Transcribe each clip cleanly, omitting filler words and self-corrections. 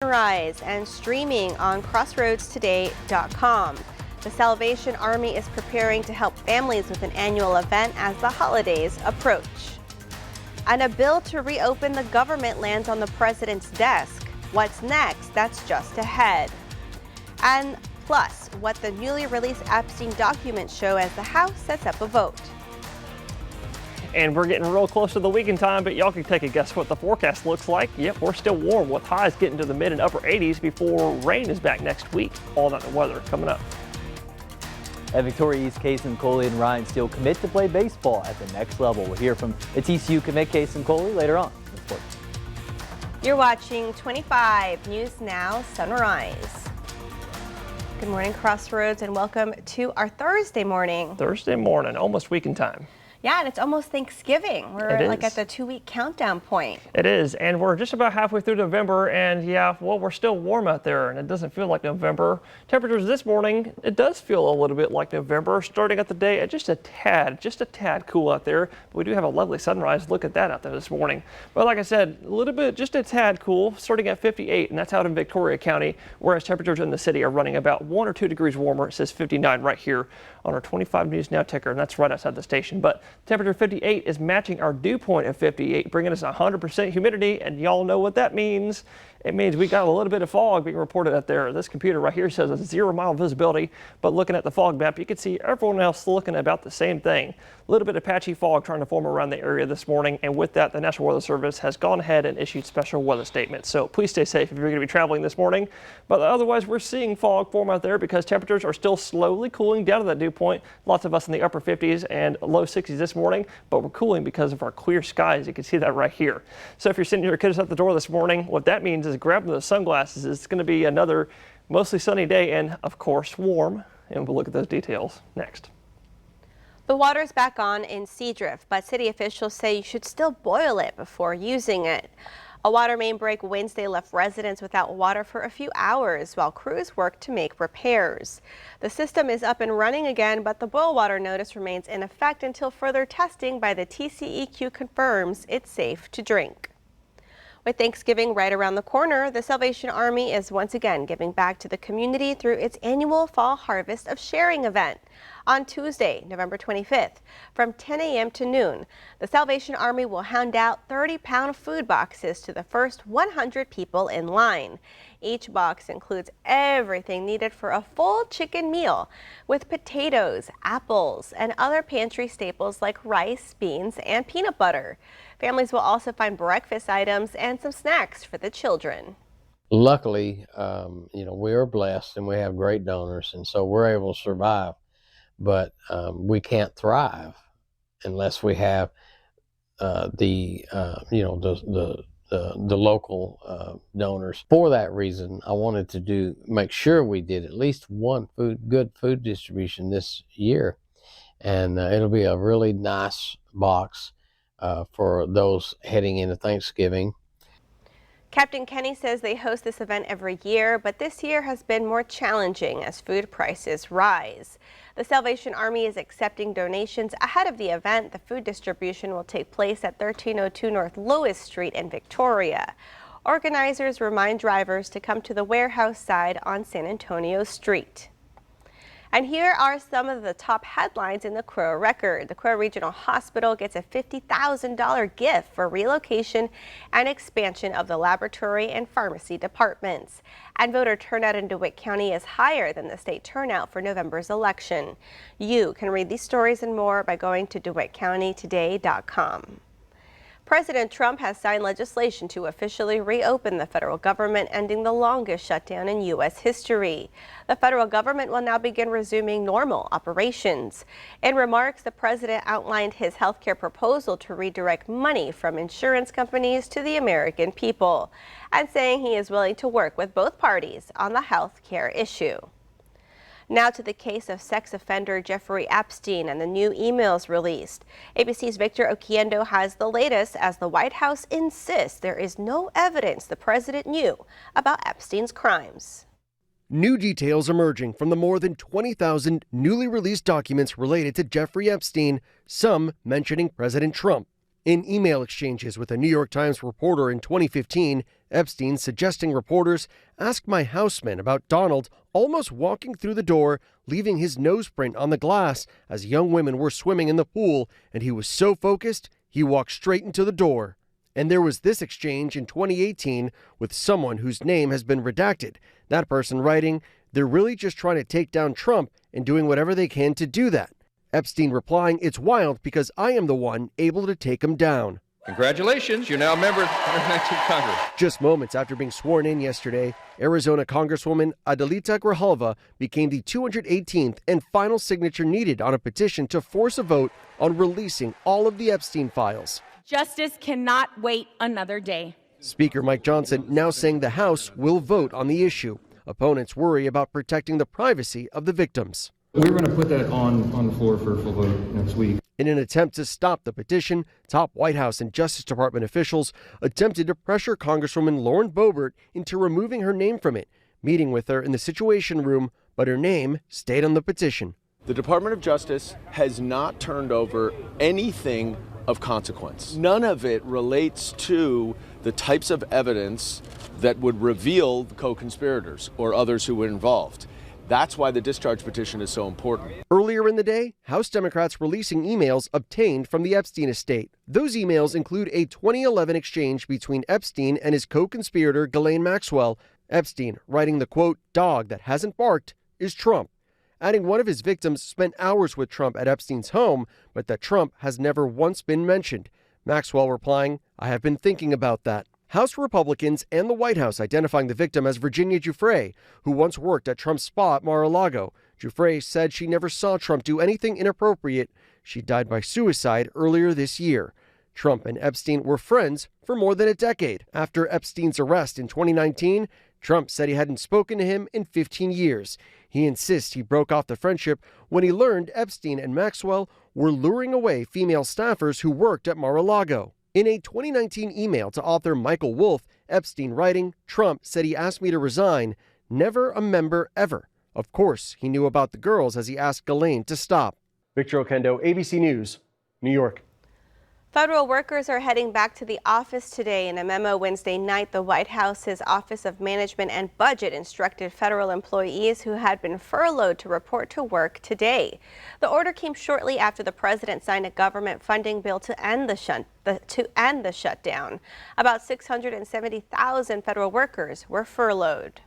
Sunrise and streaming on crossroadstoday.com. The Salvation Army is preparing to help families with an annual event as the holidays approach. And a bill to reopen the government lands on the president's desk. What's next? That's just ahead. And plus, what the newly released Epstein documents show as the House sets up a vote. And we're getting real close to the weekend time, but y'all can take a guess what the forecast looks like. Yep, we're still warm with highs getting to the mid and upper 80s before rain is back next week. All that weather coming up. At Victoria East, Kason Coley and Ryan Steele commit to play baseball at the next level. We'll hear from the TCU commit Kason Coley later on in sports. You're watching 25 News Now Sunrise. Good morning, Crossroads, and welcome to our Thursday morning. Thursday morning, almost weekend time. Yeah, and it's almost Thanksgiving. We're like at the 2-week countdown point. It is, and we're just about halfway through November, and yeah, well, we're still warm out there, and it doesn't feel like November. Temperatures this morning, it does feel a little bit like November, starting at the day at just a tad cool out there. But we do have a lovely sunrise. Look at that out there this morning. But like I said, a little bit, just a tad cool, starting at 58, and that's out in Victoria County, whereas temperatures in the city are running about 1 or 2 degrees warmer. It says 59 right here on our 25 News Now ticker, and that's right outside the station. But temperature 58 is matching our dew point of 58, bringing us 100% humidity, and y'all know what that means. It means we got a little bit of fog being reported out there. This computer right here says a 0-mile visibility, but looking at the fog map, you can see everyone else looking about the same thing. A little bit of patchy fog trying to form around the area this morning, and with that, the National Weather Service has gone ahead and issued special weather statements. So please stay safe if you're going to be traveling this morning. But otherwise, we're seeing fog form out there because temperatures are still slowly cooling down to that dew point. Lots of us in the upper 50s and low 60s this morning, but we're cooling because of our clear skies. You can see that right here. So if you're sending your kids out the door this morning, what that means is grab those sunglasses. It's going to be another mostly sunny day and, of course, warm. And we'll look at those details next. The water's back on in Seadrift, but city officials say you should still boil it before using it. A water main break Wednesday left residents without water for a few hours while crews worked to make repairs. The system is up and running again, but the boil water notice remains in effect until further testing by the TCEQ confirms it's safe to drink. With Thanksgiving right around the corner, the Salvation Army is once again giving back to the community through its annual Fall Harvest of Sharing event. On Tuesday, November 25th, from 10 a.m. to noon, the Salvation Army will hand out 30-pound food boxes to the first 100 people in line. Each box includes everything needed for a full chicken meal, with potatoes, apples, and other pantry staples like rice, beans, and peanut butter. Families will also find breakfast items and some snacks for the children. Luckily, we are blessed and we have great donors, and so we're able to survive. But we can't thrive unless we have the local donors. For that reason, I wanted to make sure we did at least one good food distribution this year, and it'll be a really nice box for those heading into Thanksgiving. Captain Kenny says they host this event every year, but this year has been more challenging as food prices rise. The Salvation Army is accepting donations ahead of the event. The food distribution will take place at 1302 North Lewis Street in Victoria. Organizers remind drivers to come to the warehouse side on San Antonio Street. And here are some of the top headlines in the Crow Record. The Crow Regional Hospital gets a $50,000 gift for relocation and expansion of the laboratory and pharmacy departments. And voter turnout in DeWitt County is higher than the state turnout for November's election. You can read these stories and more by going to DeWittCountyToday.com. President Trump has signed legislation to officially reopen the federal government, ending the longest shutdown in U.S. history. The federal government will now begin resuming normal operations. In remarks, the president outlined his health care proposal to redirect money from insurance companies to the American people, and saying he is willing to work with both parties on the health care issue. Now to the case of sex offender Jeffrey Epstein and the new emails released. ABC's Victor Oquendo has the latest as the White House insists there is no evidence the president knew about Epstein's crimes. New details emerging from the more than 20,000 newly released documents related to Jeffrey Epstein, some mentioning President Trump. In email exchanges with a New York Times reporter in 2015, Epstein suggesting reporters ask my houseman about Donald almost walking through the door, leaving his nose print on the glass as young women were swimming in the pool, and he was so focused, he walked straight into the door. And there was this exchange in 2018 with someone whose name has been redacted. That person writing, "They're really just trying to take down Trump and doing whatever they can to do that." Epstein replying, "It's wild because I am the one able to take him down." Congratulations, you're now a member of the 119th Congress. Just moments after being sworn in yesterday, Arizona Congresswoman Adelita Grijalva became the 218th and final signature needed on a petition to force a vote on releasing all of the Epstein files. Justice cannot wait another day. Speaker Mike Johnson now saying the House will vote on the issue. Opponents worry about protecting the privacy of the victims. We're going to put that on the floor for a full vote next week. In an attempt to stop the petition, top White House and Justice Department officials attempted to pressure Congresswoman Lauren Boebert into removing her name from it, meeting with her in the Situation Room, but her name stayed on the petition. The Department of Justice has not turned over anything of consequence. None of it relates to the types of evidence that would reveal the co-conspirators or others who were involved. That's why the discharge petition is so important. Earlier in the day, House Democrats releasing emails obtained from the Epstein estate. Those emails include a 2011 exchange between Epstein and his co-conspirator Ghislaine Maxwell. Epstein writing the quote, "Dog that hasn't barked is Trump," adding one of his victims spent hours with Trump at Epstein's home, but that Trump has never once been mentioned. Maxwell replying, "I have been thinking about that." House Republicans and the White House identifying the victim as Virginia Giuffre, who once worked at Trump's spa at Mar-a-Lago. Giuffre said she never saw Trump do anything inappropriate. She died by suicide earlier this year. Trump and Epstein were friends for more than a decade. After Epstein's arrest in 2019, Trump said he hadn't spoken to him in 15 years. He insists he broke off the friendship when he learned Epstein and Maxwell were luring away female staffers who worked at Mar-a-Lago. In a 2019 email to author Michael Wolff, Epstein writing, "Trump said he asked me to resign. Never a member ever." Of course, he knew about the girls as he asked Ghislaine to stop. Victor Okendo, ABC News, New York. Federal workers are heading back to the office today. In a memo Wednesday night, the White House's Office of Management and Budget instructed federal employees who had been furloughed to report to work today. The order came shortly after the president signed a government funding bill to end the shutdown. About 670,000 federal workers were furloughed.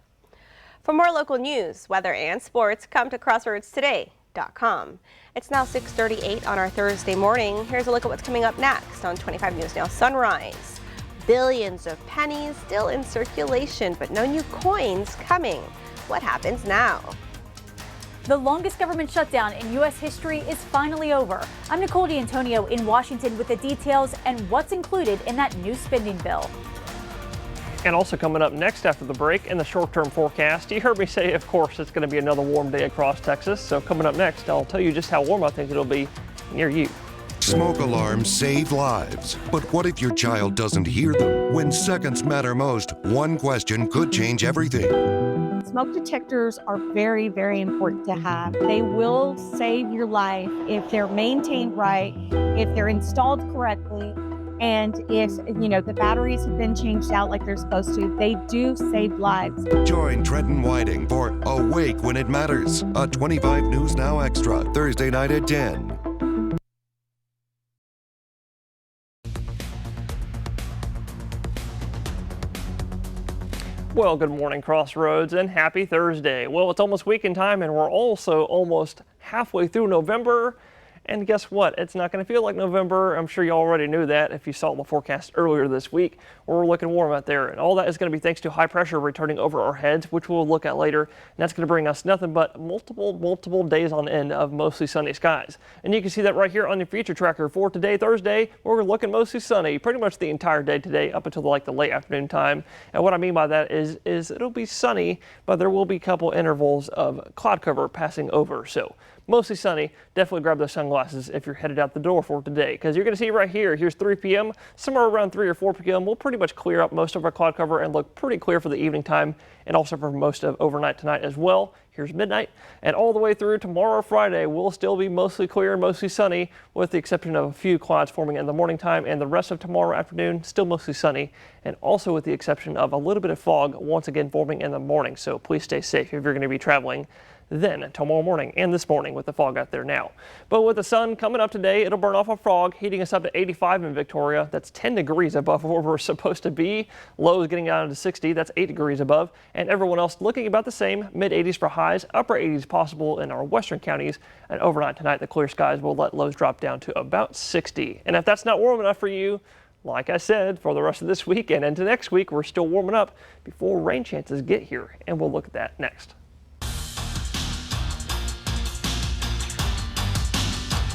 For more local news, weather, and sports, come to CrossroadsToday.com. It's now 6:38 on our Thursday morning. Here's a look at what's coming up next on 25 News Now Sunrise. Billions of pennies still in circulation, but no new coins coming. What happens now? The longest government shutdown in U.S. history is finally over. I'm Nicole D'Antonio in Washington with the details and what's included in that new spending bill. And also coming up next after the break in the short-term forecast, you heard me say, of course, it's going to be another warm day across Texas. So coming up next, I'll tell you just how warm I think it'll be near you. Smoke alarms save lives. But what if your child doesn't hear them? When seconds matter most, one question could change everything. Smoke detectors are very, very important to have. They will save your life if they're maintained right, if they're installed correctly, and if, the batteries have been changed out like they're supposed to. They do save lives. Join Trenton Whiting for Awake When It Matters, a 25 News Now Extra, Thursday night at 10. Well, good morning, Crossroads, and happy Thursday. Well, it's almost weekend time, and we're also almost halfway through November. And guess what? It's not going to feel like November. I'm sure you already knew that if you saw the forecast earlier this week. We're looking warm out there. And all that is going to be thanks to high pressure returning over our heads, which we'll look at later. And that's going to bring us nothing but multiple days on end of mostly sunny skies. And you can see that right here on your future tracker for today, Thursday. We're looking mostly sunny pretty much the entire day today up until the late afternoon time. And what I mean by that is it'll be sunny, but there will be a couple intervals of cloud cover passing over. So mostly sunny. Definitely grab those sunglasses if you're headed out the door for today, because you're going to see right here, here's 3 p.m. Somewhere around 3 or 4 p.m. we'll pretty much clear up most of our cloud cover and look pretty clear for the evening time, and also for most of overnight tonight as well. Here's midnight, and all the way through tomorrow, Friday, we'll still be mostly clear and mostly sunny, with the exception of a few clouds forming in the morning time, and the rest of tomorrow afternoon still mostly sunny, and also with the exception of a little bit of fog once again forming in the morning. So please stay safe if you're going to be traveling then tomorrow morning and this morning with the fog out there now. But with the sun coming up today, it'll burn off a fog, heating us up to 85 in Victoria. That's 10 degrees above where we're supposed to be. Lows getting down to 60. That's 8 degrees above. And everyone else looking about the same. Mid 80s for highs, upper 80s possible in our western counties. And overnight tonight, the clear skies will let lows drop down to about 60. And if that's not warm enough for you, like I said, for the rest of this week and into next week, we're still warming up before rain chances get here. And we'll look at that next.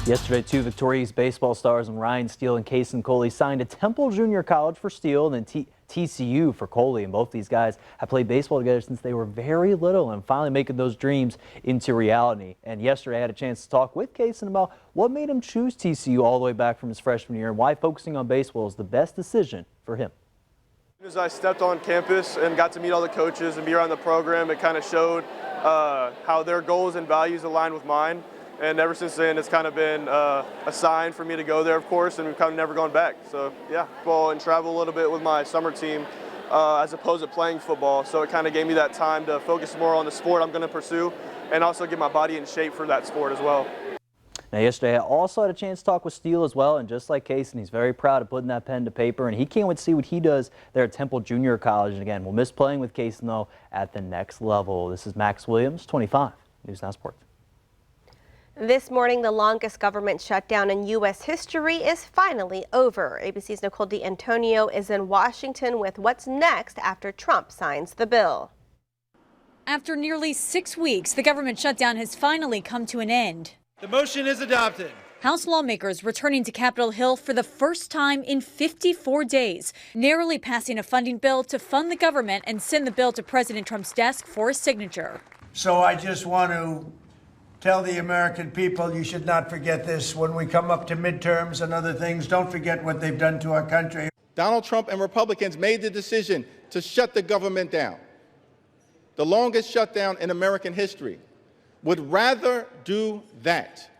Yesterday, 2 Victoria East baseball stars and Ryan Steele and Kason Coley signed to Temple Junior College for Steele and then TCU for Coley. And both these guys have played baseball together since they were very little and finally making those dreams into reality. And yesterday, I had a chance to talk with Kason about what made him choose TCU all the way back from his freshman year and why focusing on baseball is the best decision for him. As I stepped on campus and got to meet all the coaches and be around the program, it kind of showed how their goals and values align with mine. And ever since then, it's kind of been a sign for me to go there, of course, and we've kind of never gone back. So, yeah, football and travel a little bit with my summer team as opposed to playing football. So it kind of gave me that time to focus more on the sport I'm going to pursue and also get my body in shape for that sport as well. Now, yesterday, I also had a chance to talk with Steele as well, and just like Kason, he's very proud of putting that pen to paper, and he can't wait to see what he does there at Temple Junior College. And again, we'll miss playing with Kason, though, at the next level. This is Max Williams, 25, News Now Sports. This morning, the longest government shutdown in U.S. history is finally over. ABC's Nicole D'Antonio is in Washington with what's next after Trump signs the bill. After nearly 6 weeks, the government shutdown has finally come to an end. The motion is adopted. House lawmakers returning to Capitol Hill for the first time in 54 days, narrowly passing a funding bill to fund the government and send the bill to President Trump's desk for his signature. So I just want to tell the American people, you should not forget this. When we come up to midterms and other things, don't forget what they've done to our country. Donald Trump and Republicans made the decision to shut the government down, the longest shutdown in American history. Would rather do that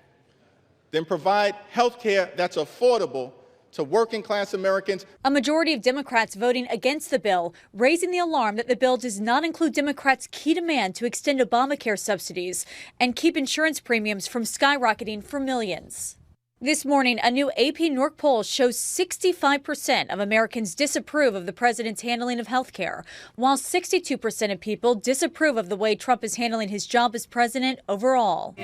than provide health care that's affordable to working class Americans. A majority of Democrats voting against the bill, raising the alarm that the bill does not include Democrats' key demand to extend Obamacare subsidies and keep insurance premiums from skyrocketing for millions. This morning, a new AP NORC poll shows 65% of Americans disapprove of the president's handling of health care, while 62% of people disapprove of the way Trump is handling his job as president overall.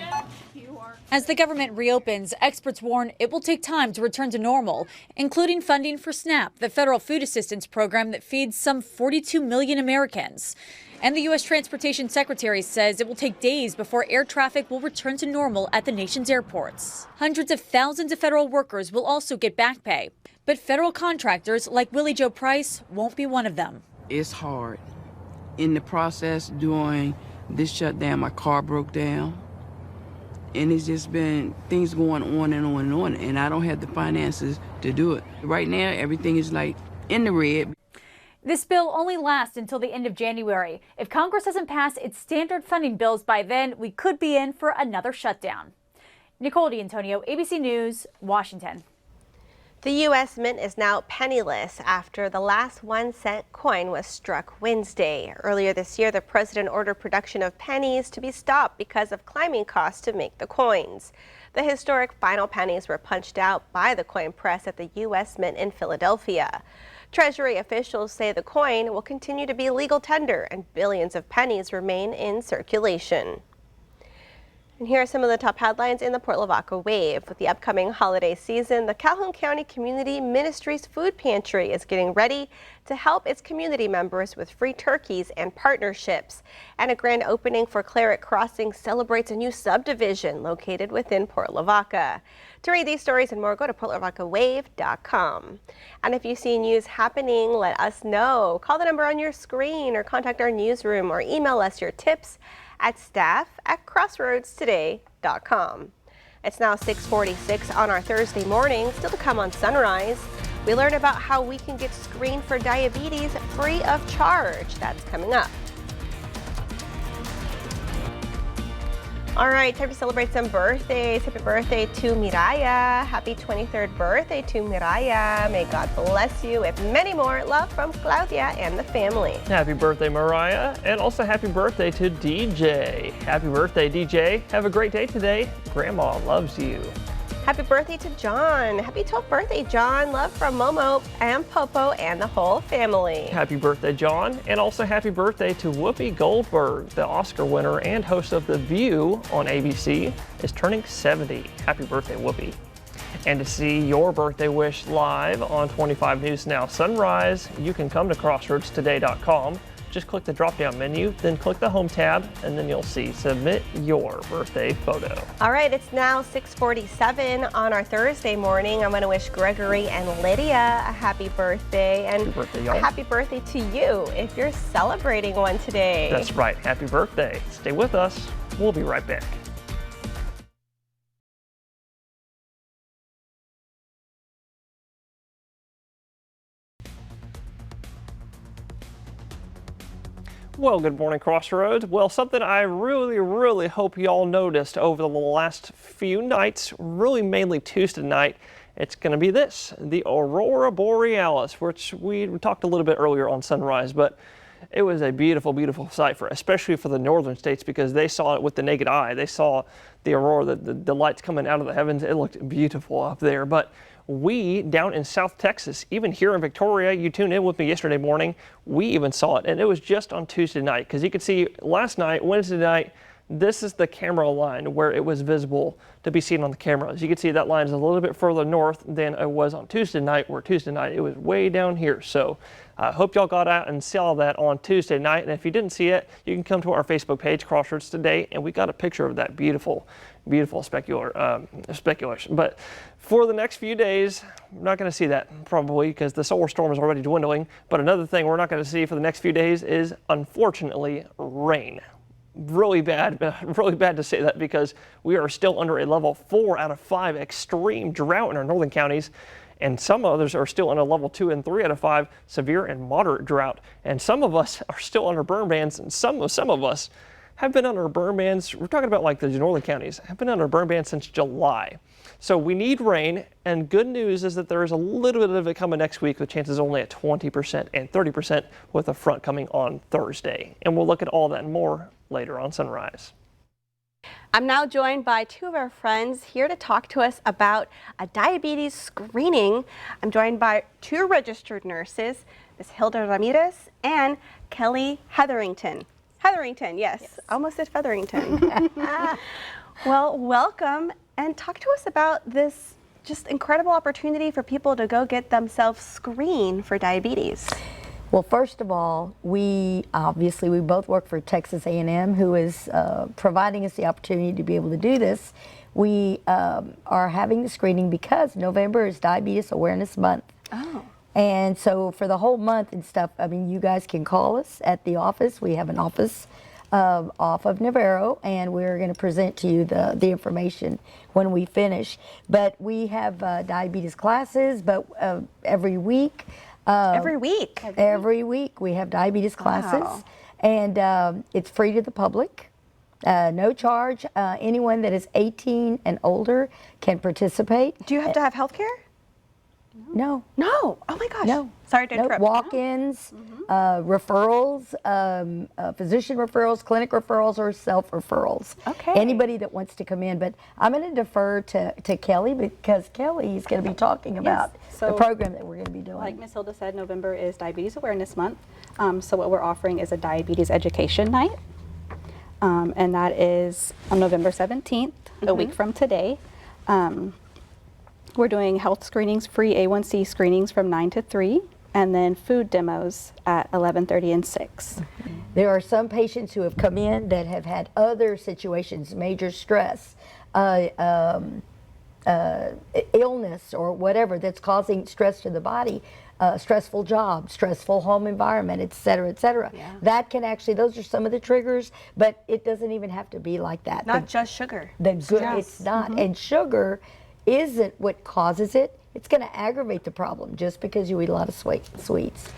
As the government reopens, experts warn it will take time to return to normal, including funding for SNAP, the federal food assistance program that feeds some 42 million Americans. And the U.S. Transportation Secretary says it will take days before air traffic will return to normal at the nation's airports. Hundreds of thousands of federal workers will also get back pay, but federal contractors like Willie Joe Price won't be one of them. It's hard. In the process during this shutdown, my car broke down. And it's just been things going on and on and on, and I don't have the finances to do it. Right now, everything is like in the red. This bill only lasts until the end of January. If Congress doesn't pass its standard funding bills by then, we could be in for another shutdown. Nicole D'Antonio, ABC News, Washington. The U.S. Mint is now penniless after the last 1-cent coin was struck Wednesday. Earlier this year, the president ordered production of pennies to be stopped because of climbing costs to make the coins. The historic final pennies were punched out by the coin press at the U.S. Mint in Philadelphia. Treasury officials say the coin will continue to be legal tender and billions of pennies remain in circulation. And here are some of the top headlines in the Port Lavaca Wave. With the upcoming holiday season, the Calhoun County Community Ministries Food Pantry is getting ready to help its community members with free turkeys and partnerships. And a grand opening for Claret Crossing celebrates a new subdivision located within Port Lavaca. To read these stories and more, go to portlavacawave.com. And if you see news happening, let us know. Call the number on your screen or contact our newsroom or email us your tips at staff@crossroadstoday.com. It's now 6:46 on our Thursday morning. Still to come on Sunrise, we learn about how we can get screened for diabetes free of charge. That's coming up. All right, time to celebrate some birthdays. Happy birthday to Miraya. Happy 23rd birthday to Miraya. May God bless you with many more. Love from Claudia and the family. Happy birthday, Mariah. And also happy birthday to DJ. Happy birthday, DJ. Have a great day today. Grandma loves you. Happy birthday to John. Happy 12th birthday, John. Love from Momo and Popo and the whole family. Happy birthday, John. And also happy birthday to Whoopi Goldberg, the Oscar winner and host of The View on ABC, is turning 70. Happy birthday, Whoopi. And to see your birthday wish live on 25 News Now Sunrise, you can come to crossroadstoday.com. Just click the drop-down menu, then click the Home tab, and then you'll see Submit Your Birthday Photo. All right, it's now 6:47 on our Thursday morning. I'm going to wish Gregory and Lydia a happy birthday. And Happy birthday, y'all. a happy birthday to you if you're celebrating one today. That's right, happy birthday. Stay with us. We'll be right back. Well, good morning, Crossroads. Well, something I really hope y'all noticed over the last few nights, really mainly Tuesday night, it's going to be this, the Aurora Borealis, which we talked a little bit earlier on Sunrise, but it was a beautiful sight, especially for the northern states, because they saw it with the naked eye. They saw the aurora, the lights coming out of the heavens. It looked beautiful up there. But we down in South Texas, even here in Victoria, you tuned in with me yesterday morning, we even saw it, and it was just on Tuesday night, because you could see last night, Wednesday night, this is the camera line where it was visible to be seen on the cameras. You can see that line is a little bit further north than it was on Tuesday night, where Tuesday night it was way down here. So I hope y'all got out and saw that on Tuesday night. And if you didn't see it, you can come to our Facebook page, Crossroads Today, and we got a picture of that beautiful speculation. But for the next few days, we're not going to see that probably because the solar storm is already dwindling. But another thing we're not going to see for the next few days is, unfortunately, rain. Really bad to say that, because we are still under a level 4 out of 5 extreme drought in our northern counties, and some others are still in a level 2 and 3 out of 5 severe and moderate drought. And some of us are still under burn bans, and some of us have been under burn bans. We're talking about like the northern counties have been under burn bans since July. So we need rain, and good news is that there is a little bit of it coming next week, with chances only at 20% and 30% with a front coming on Thursday. And we'll look at all that and more later on Sunrise. I'm now joined by two of our friends here to talk to us about a diabetes screening. I'm joined by two registered nurses, Ms. Hilda Ramirez and Kelly Hetherington. Hetherington, yes. Almost said Featherington. Well, welcome, and talk to us about this just incredible opportunity for people to go get themselves screened for diabetes. Well, first of all, we both work for Texas A&M, who is providing us the opportunity to be able to do this. We are having the screening because November is Diabetes Awareness Month. Oh. And so for the whole month and stuff, I mean, you guys can call us at the office. We have an office off of Navarro, and we're going to present to you the information when we finish. But we have diabetes classes, but every week. Every week? Every week we have diabetes classes. Wow. And it's free to the public, no charge. Anyone that is 18 and older can participate. Do you have to have health care? No. No. Oh my gosh. No. Sorry to interrupt. Walk-ins, referrals, physician referrals, clinic referrals, or self-referrals. Okay. Anybody that wants to come in. But I'm going to defer to Kelly, because Kelly is going to be talking about the program that we're going to be doing. Like Ms. Hilda said, November is Diabetes Awareness Month. So what we're offering is a diabetes education night. And that is on November 17th, a week from today. We're doing health screenings, free A1C screenings from 9 to 3, and then food demos at 11:30 and 6. There are some patients who have come in that have had other situations, major stress, illness, or whatever that's causing stress to the body. stressful job, stressful home environment, et cetera, et cetera. Yeah. That can actually, those are some of the triggers, but it doesn't even have to be like that. Not just sugar. It's not. And sugar isn't what causes it. It's going to aggravate the problem just because you eat a lot of sweets.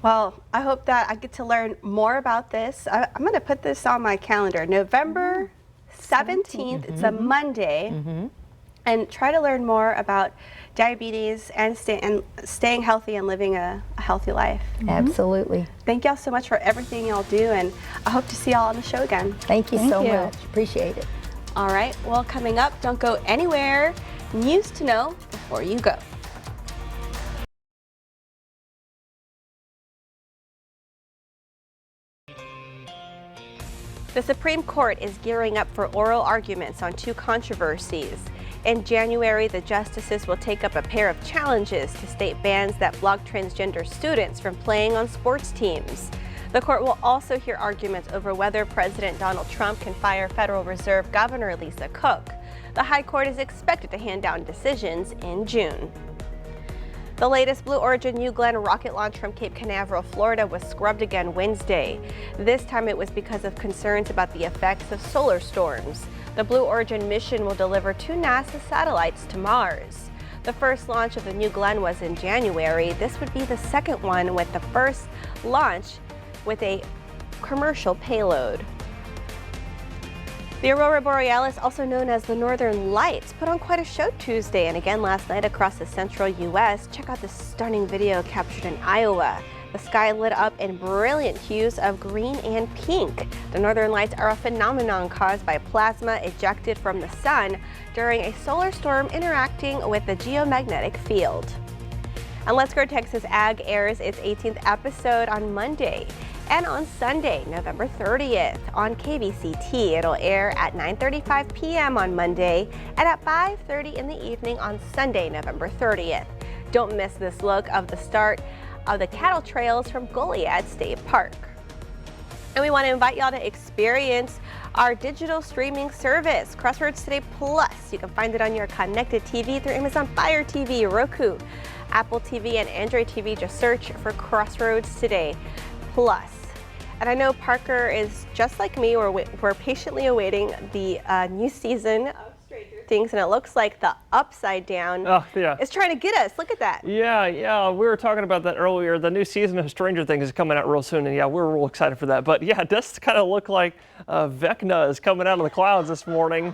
Well, I hope that I get to learn more about this. I'm going to put this on my calendar. November 17th, it's a Monday, and try to learn more about diabetes and staying healthy and living a healthy life. Absolutely. Thank y'all so much for everything y'all do, and I hope to see y'all on the show again. Thank you so much. Appreciate it. All right, well, coming up, don't go anywhere. News to know before you go. The Supreme Court is gearing up for oral arguments on two controversies. In January, the justices will take up a pair of challenges to state bans that block transgender students from playing on sports teams. The court will also hear arguments over whether President Donald Trump can fire Federal Reserve Governor Lisa Cook. The High Court is expected to hand down decisions in June. The latest Blue Origin New Glenn rocket launch from Cape Canaveral, Florida was scrubbed again Wednesday. This time it was because of concerns about the effects of solar storms. The Blue Origin mission will deliver 2 NASA satellites to Mars. The first launch of the New Glenn was in January. This would be the second one, with the first launch with a commercial payload. The Aurora Borealis, also known as the Northern Lights, put on quite a show Tuesday and again last night across the central U.S. Check out this stunning video captured in Iowa. The sky lit up in brilliant hues of green and pink. The Northern Lights are a phenomenon caused by plasma ejected from the sun during a solar storm interacting with the geomagnetic field. And Let's Grow Texas Ag airs its 18th episode on Monday. And on Sunday, November 30th, on KBCT, it'll air at 9:35 p.m. on Monday and at 5:30 in the evening on Sunday, November 30th. Don't miss this look of the start of the cattle trails from Goliad State Park. And we want to invite y'all to experience our digital streaming service, Crossroads Today Plus. You can find it on your connected TV through Amazon Fire TV, Roku, Apple TV, and Android TV. Just search for Crossroads Today Plus. And I know Parker is just like me. We're patiently awaiting the new season of Stranger Things, and it looks like the Upside Down is trying to get us. Look at that. Yeah, we were talking about that earlier. The new season of Stranger Things is coming out real soon, and yeah, we're real excited for that. But yeah, it does kind of look like Vecna is coming out of the clouds this morning.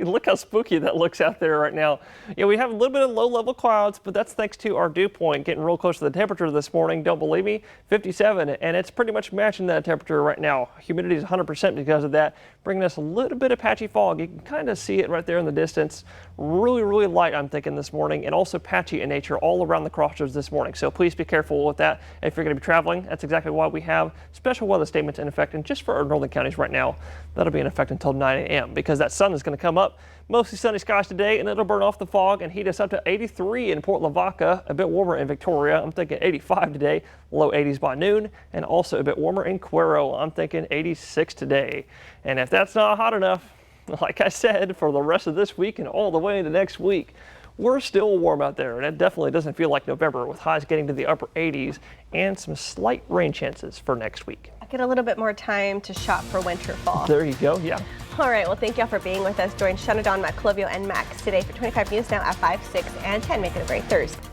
Look how spooky that looks out there right now. Yeah, we have a little bit of low-level clouds, but that's thanks to our dew point getting real close to the temperature this morning. Don't believe me? 57, and it's pretty much matching that temperature right now. Humidity is 100% because of that, bringing us a little bit of patchy fog. You can kind of see it right there in the distance. Really, really light, I'm thinking, this morning, and also patchy in nature all around the crossroads this morning. So please be careful with that. If you're going to be traveling, that's exactly why we have special weather statements in effect. And just for our northern counties right now, that'll be in effect until 9 a.m. because that sun is going to come up. Mostly sunny skies today, and it'll burn off the fog and heat us up to 83 in Port Lavaca, a bit warmer in Victoria. I'm thinking 85 today, low 80s by noon, and also a bit warmer in Cuero. I'm thinking 86 today. And if that's not hot enough, like I said, for the rest of this week and all the way into next week, we're still warm out there, and it definitely doesn't feel like November, with highs getting to the upper 80s and some slight rain chances for next week. I get a little bit more time to shop for winter fall. There you go, yeah. All right, well, thank y'all for being with us. Join Shannon, Matt, Maclovio, and Max today for 25 News Now at 5, 6, and 10. Make it a great Thursday.